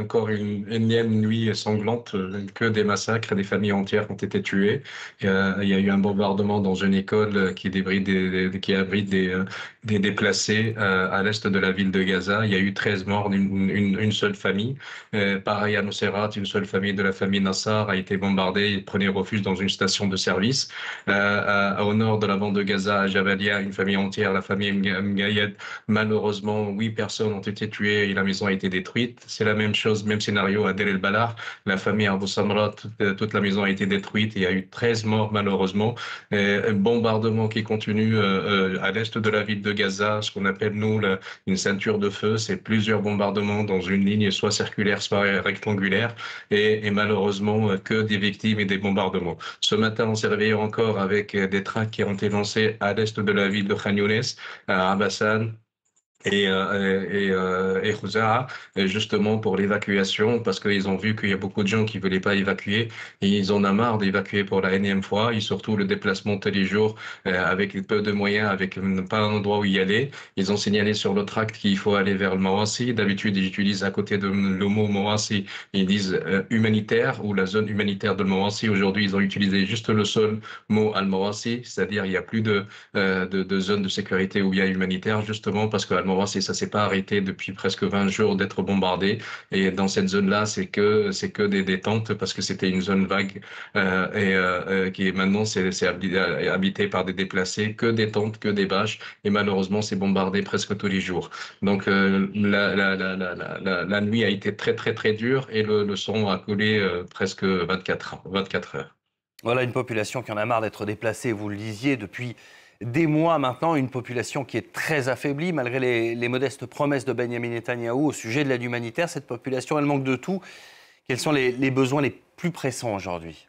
Encore une énième nuit sanglante, que des massacres, des familles entières ont été tuées. Il y a eu un bombardement dans une école qui abrite des déplacés à l'est de la ville de Gaza. Il y a eu 13 morts, une seule famille. Pareil à Nuseirat, une seule famille de la famille Nassar a été bombardée et prenait refuge dans une station de service. Au nord de la bande de Gaza, à Jabalia, une famille entière, la famille Mgayed. Malheureusement, 8 personnes ont été tuées et la maison a été détruite. C'est la même chose, même scénario à Deir el-Balah. La famille Abu Samra, toute la maison a été détruite. Il y a eu 13 morts malheureusement. Un bombardement qui continue à l'est de la ville de Gaza, ce qu'on appelle nous une ceinture de feu. C'est plusieurs bombardements dans une ligne soit circulaire, soit rectangulaire. Et malheureusement, que des victimes et des bombardements. Ce matin, on s'est réveillé encore avec des trains qui ont été lancés à l'est de la ville de Khan Younes, à Abassan, et Khuzaa, justement pour l'évacuation, parce qu'ils ont vu qu'il y a beaucoup de gens qui ne voulaient pas évacuer, et ils en ont marre d'évacuer pour la énième fois, et surtout le déplacement tous les jours, avec peu de moyens, avec pas un endroit où y aller. Ils ont signalé sur le tract qu'il faut aller vers le Mawassi. D'habitude, ils utilisent à côté de le mot Mawassi, ils disent humanitaire, ou la zone humanitaire de Mawassi. Aujourd'hui, ils ont utilisé juste le seul mot Al-Mawassi, c'est-à-dire il n'y a plus de zone de sécurité ou bien humanitaire, justement parce que Al-Mawassi, ça s'est pas arrêté depuis presque 20 jours d'être bombardé. Et dans cette zone-là, c'est que des tentes parce que c'était une zone vague qui est maintenant c'est habité par des déplacés, que des tentes, que des bâches. Et malheureusement, c'est bombardé presque tous les jours. Donc la nuit a été très très très dure et le son a coulé presque 24 heures. Voilà une population qui en a marre d'être déplacée, vous le disiez, depuis des mois maintenant, une population qui est très affaiblie, malgré les modestes promesses de Benjamin Netanyahou au sujet de l'aide humanitaire. Cette population, elle manque de tout. Quels sont les besoins les plus pressants aujourd'hui?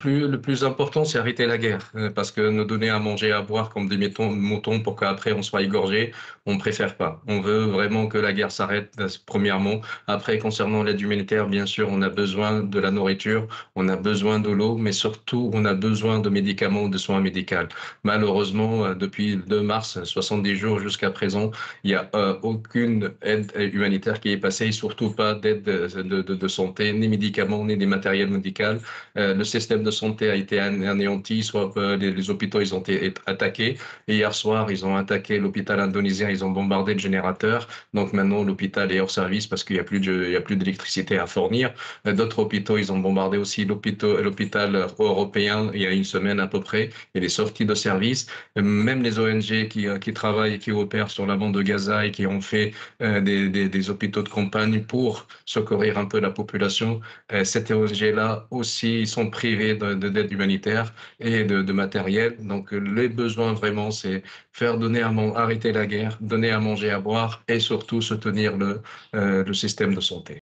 Le plus important, c'est arrêter la guerre, parce que nous donner à manger, à boire comme des moutons pour qu'après on soit égorgé, on préfère pas. On veut vraiment que la guerre s'arrête, premièrement. Après, concernant l'aide humanitaire, bien sûr, on a besoin de la nourriture, on a besoin de l'eau, mais surtout, on a besoin de médicaments, de soins médicaux. Malheureusement, depuis le 2 mars, 70 jours jusqu'à présent, il n'y a aucune aide humanitaire qui est passée, et surtout pas d'aide de santé, ni médicaments, ni des matériels médicaux. Le système de santé a été anéanti, soit les hôpitaux ils ont été attaqués. Et hier soir, ils ont attaqué l'hôpital indonésien, ils ont bombardé le générateur. Donc maintenant, l'hôpital est hors service parce qu'il y a il y a plus d'électricité à fournir. D'autres hôpitaux, ils ont bombardé aussi l'hôpital européen il y a une semaine à peu près. Il est sorti de service. Même les ONG qui travaillent et qui opèrent sur la bande de Gaza et qui ont fait des hôpitaux de campagne pour secourir un peu la population, ces ONG-là aussi sont privés d'aide humanitaire et de matériel. Donc, les besoins vraiment, c'est faire arrêter la guerre, donner à manger, à boire et surtout soutenir le système de santé.